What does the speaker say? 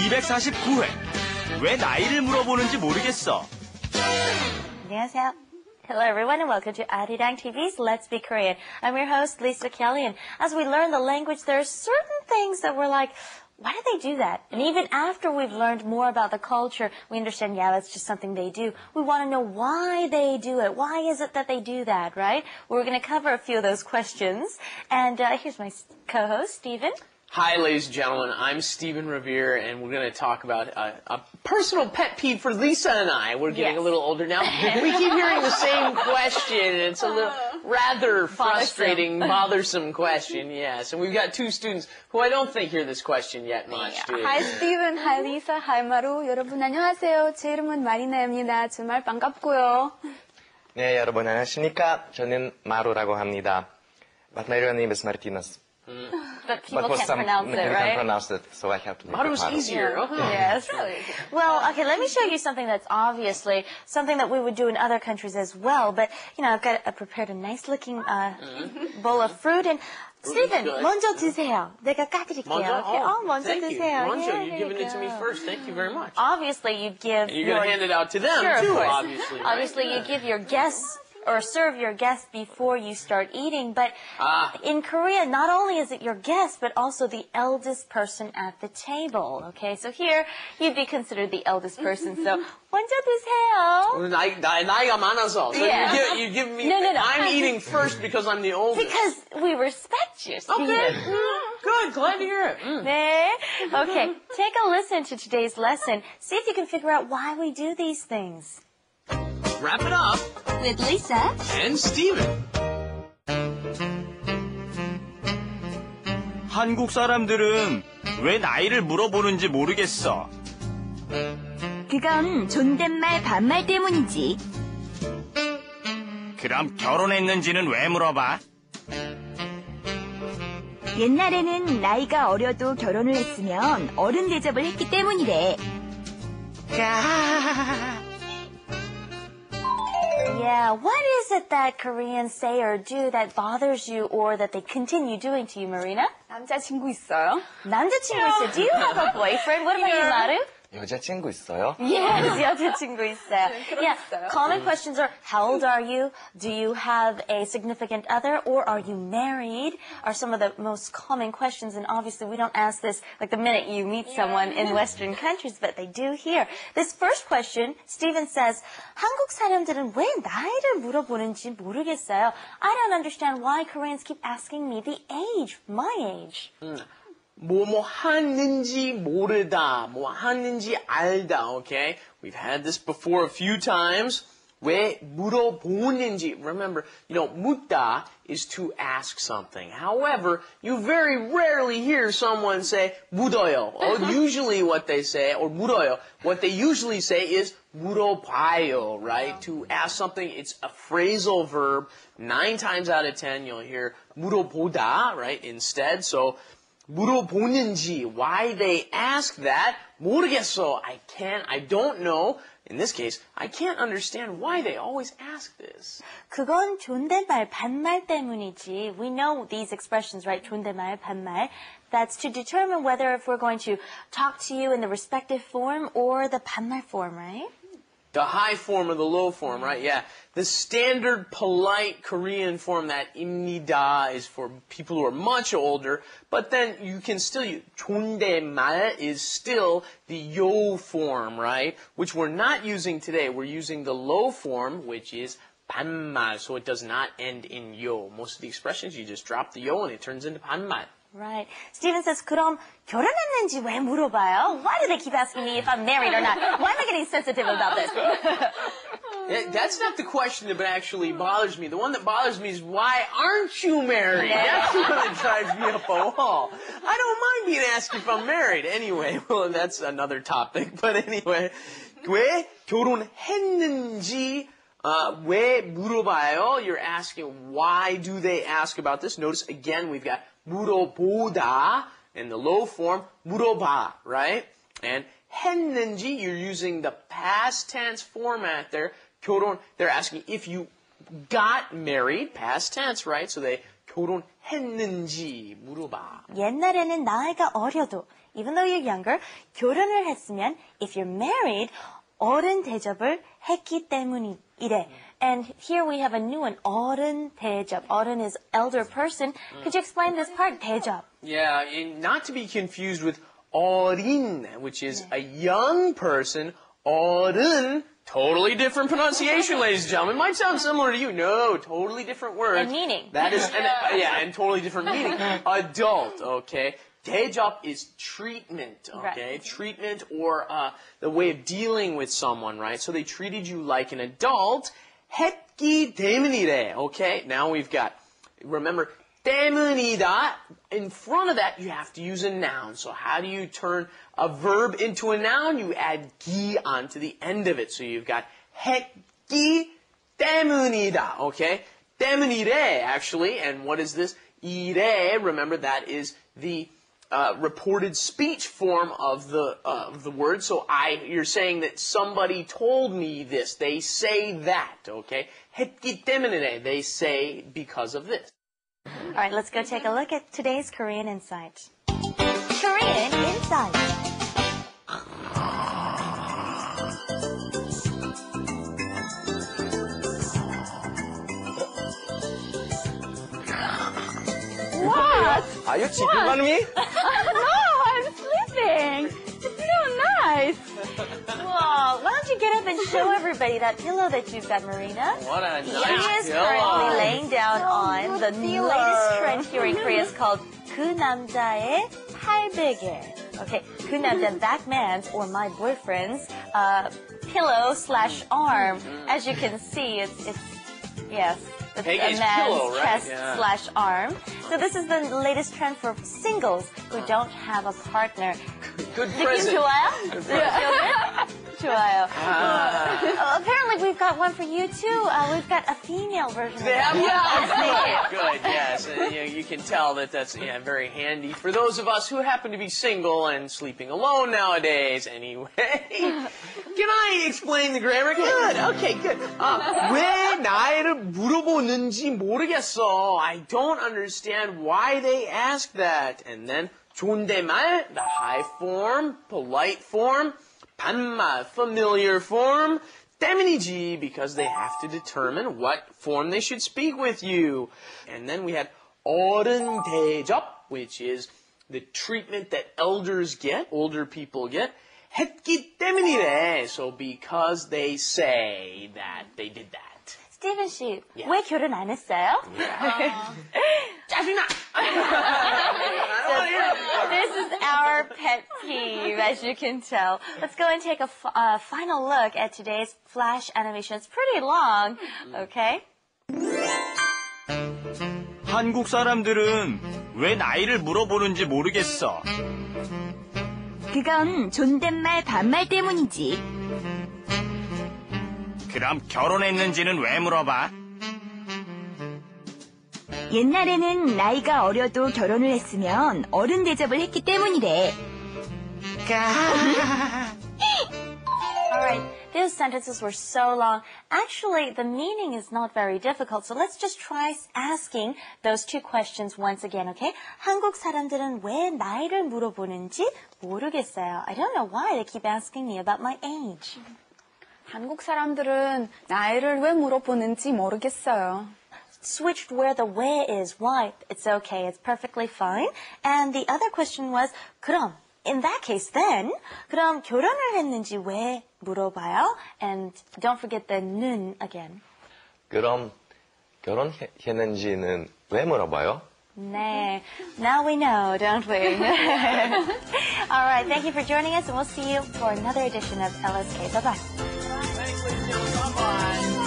249회. 왜 나이를 물어보는지 모르겠어. 안녕하세요. Hello everyone and welcome to Arirang TV's Let's Be Korean. I'm your host, Lisa Kelly, and as we learn the language, there are certain things that we're like, why do they do that? And even after we've learned more about the culture, we understand, yeah, that's just something they do. We want to know why they do it. Why is it that they do that, right? We're going to cover a few of those questions. And here's my co-host, Stephen. Hi, ladies and gentlemen. I'm Stephen Revere, and we're going to talk about a personal pet peeve for Lisa and I. We're getting a little older now. We keep hearing the same question, and it's a little rather frustrating, bothersome question, yes. And we've got two students who I don't think hear this question yet much. Hi, Stephen. Hi, Lisa. Hi, Maru. 여러분 안녕하세요. 제 이름은 마리나입니다. 정말 반갑고요. 네, 여러분 안녕하십니까? 저는 마루라고 합니다. But my real name is Martinez. But people can't pronounce it, right? Can't pronounce it, so I have to make Maru was easier. Yes. Well, okay, let me show you something that's obviously something that we would do in other countries as well. But, you know, I've prepared a nice-looking bowl of fruit. And, Stephen, 먼저 드세요. 내가 까드릴게요. 먼저 thank 드세요. you. Yeah, You've given it to me first. Thank you very much. Obviously, you give And you're going to hand it out to them, too, obviously. Right? Obviously, you give your guests or serve your guests before you start eating. But in Korea, not only is it your guest, but also the eldest person at the table. Okay, so here, you'd be considered the eldest person. So, 먼저 드세요. 나이가 많아서. So you give me, No. I'm eating first because I'm the oldest. Because we respect you, Stephen. Okay. Good, glad to hear it. 네. Okay, take a listen to today's lesson. See if you can figure out why we do these things. Wrap it up. With Lisa and Stephen. 한국 사람들은 왜 나이를 물어보는지 모르겠어. 그건 존댓말 반말 때문이지. 그럼 결혼했는지는 왜 물어봐? 옛날에는 나이가 어려도 결혼을 했으면 어른 대접을 했기 때문이래. Yeah, what is it that Koreans say or do that bothers you or that they continue doing to you, Marina? 남자친구 있어요? 남자친구 있어요. Do you have a boyfriend? What about you, Maru? 여자친구 있어요? Yes, 여자친구 있어요. Yeah, 있어요. common questions are, how old are you? Do you have a significant other? Or are you married? Are some of the most common questions. And obviously, we don't ask this like the minute you meet someone in Western countries, but they do here. This first question, Stephen says, 한국 사람들은 왜 나이를 물어보는지 모르겠어요. I don't understand why Koreans keep asking me the age, my age. 뭐뭐 하는지 모르다, 뭐 하는지 알다, okay? We've had this before a few times. 왜 물어보는지, remember, 묻다 is to ask something. However, you very rarely hear someone say 묻어요. Usually what they say, or 물어요, what they usually say is 물어봐요, right? To ask something, it's a phrasal verb. 9 times out of 10, you'll hear 물어보다, right, instead. So, 물어보는지, why they ask that, 모르겠어, I don't know. In this case, I can't understand why they always ask this. 그건 존댓말, 반말 때문이지. We know these expressions, right? 존댓말, 반말. That's to determine whether if we're going to talk to you in the respective form or the 반말 form, right? The high form or the low form, right? Yeah. The standard polite Korean form, that 입니다, is for people who are much older. But then you can still use 존댓말 is still the yo form, right? Which we're not using today. We're using the low form, which is 반말. So it does not end in yo. Most of the expressions, you just drop the yo and it turns into 반말. Right. Stephen says, 그럼 결혼했는지 왜 물어봐요? Why do they keep asking me if I'm married or not? Why am I getting sensitive about this? That's not the question that actually bothers me. The one that bothers me is, why aren't you married? That's the one that drives me up a wall. I don't mind being asked if I'm married. Anyway, well, that's another topic. But anyway, 왜 결혼했는지 왜 물어봐요? You're asking, why do they ask about this? Notice, again, we've got 물어보다 in the low form, 물어봐, right? And 했는지, you're using the past tense format there. 결혼, they're asking if you got married, past tense, right? So they 결혼했는지 물어봐. 옛날에는 나이가 어려도, even though you're younger, 결혼을 했으면, if you're married, 어른 대접을 했기 때문이래. And here we have a new one, 어른 대접. 어른 is elder person. Could you explain this part, 대접? Yeah, and not to be confused with 어린, which is a young person. 어른, totally different pronunciation, ladies and gentlemen. It might sound similar to you. No, totally different word. And meaning. That is, and totally different meaning. Adult, okay? 대접 is treatment, okay? Right. Treatment or the way of dealing with someone, right? So they treated you like an adult. 했기 때문이래, okay? Now we've got, remember, 때문이다. In front of that, you have to use a noun. So how do you turn a verb into a noun? You add 기 onto the end of it. So you've got 했기 때문이다, okay? 때문이래, actually. And what is this? 이래, remember that is the reported speech form of the word. So you're saying that somebody told me this. They say that, okay? 했기 때문에, they say because of this. All right, let's go take a look at today's Korean Insight. Korean Insight. What? Are you cheating on me? No, I'm sleeping. It's so nice. Whoa, why don't you get up and show everybody that pillow that you've got, Marina? What a She nice is currently pillow. laying down on the pillow. latest trend here in Korea. It's called 그 남자의 팔베개. Okay, 그 남자, that man's or my boyfriend's pillow / arm. As you can see, it's yes. It's Pege's a man's pillow, right? chest Yeah. / arm. So this is the latest trend for singles who don't have a partner. Good 느낌 present. 좋아요? 좋아요. Apparently we've got one for you too. We've got a female version of that. Yeah, good, yes. And, you can tell that that's very handy for those of us who happen to be single and sleeping alone nowadays. Anyway, can I explain the grammar? Good, okay, good. 왜 나이를 물어보는지 모르겠어. I don't understand why they ask that. And then 존댓말, the high form, polite form, 반말, familiar form, 때문이지, because they have to determine what form they should speak with you. And then we had 어른 대접, which is the treatment that elders get, older people get. 했기 때문이래, so because they say that they did that. 스티븐 씨, Yeah. 왜 결혼 안 했어요? 짜증나! This is our pet peeve, as you can tell. Let's go and take a final look at today's flash animation. It's pretty long, okay? 한국 사람들은 왜 나이를 물어보는지 모르겠어. 그건 존댓말 반말 때문이지. 그럼 결혼했는지는 왜 물어봐? 옛날에는 나이가 어려도 결혼을 했으면 어른 대접을 했기 때문이래. Alright, these sentences were so long. Actually, the meaning is not very difficult, so let's just try asking those two questions once again, okay? 한국 사람들은 왜 나이를 물어보는지 모르겠어요. I don't know why they keep asking me about my age. 한국 사람들은 나이를 왜 물어보는지 모르겠어요. Switched where the where is, why, it's okay, it's perfectly fine. And the other question was, 그럼, in that case then, 그럼 결혼을 했는지 왜 물어봐요? And don't forget the 는 again. 그럼 결혼했는지는 왜 물어봐요? 네. Now we know, don't we? All right, thank you for joining us, and we'll see you for another edition of LSK. Bye-bye. Thanks, ladies and gentlemen. Bye-bye.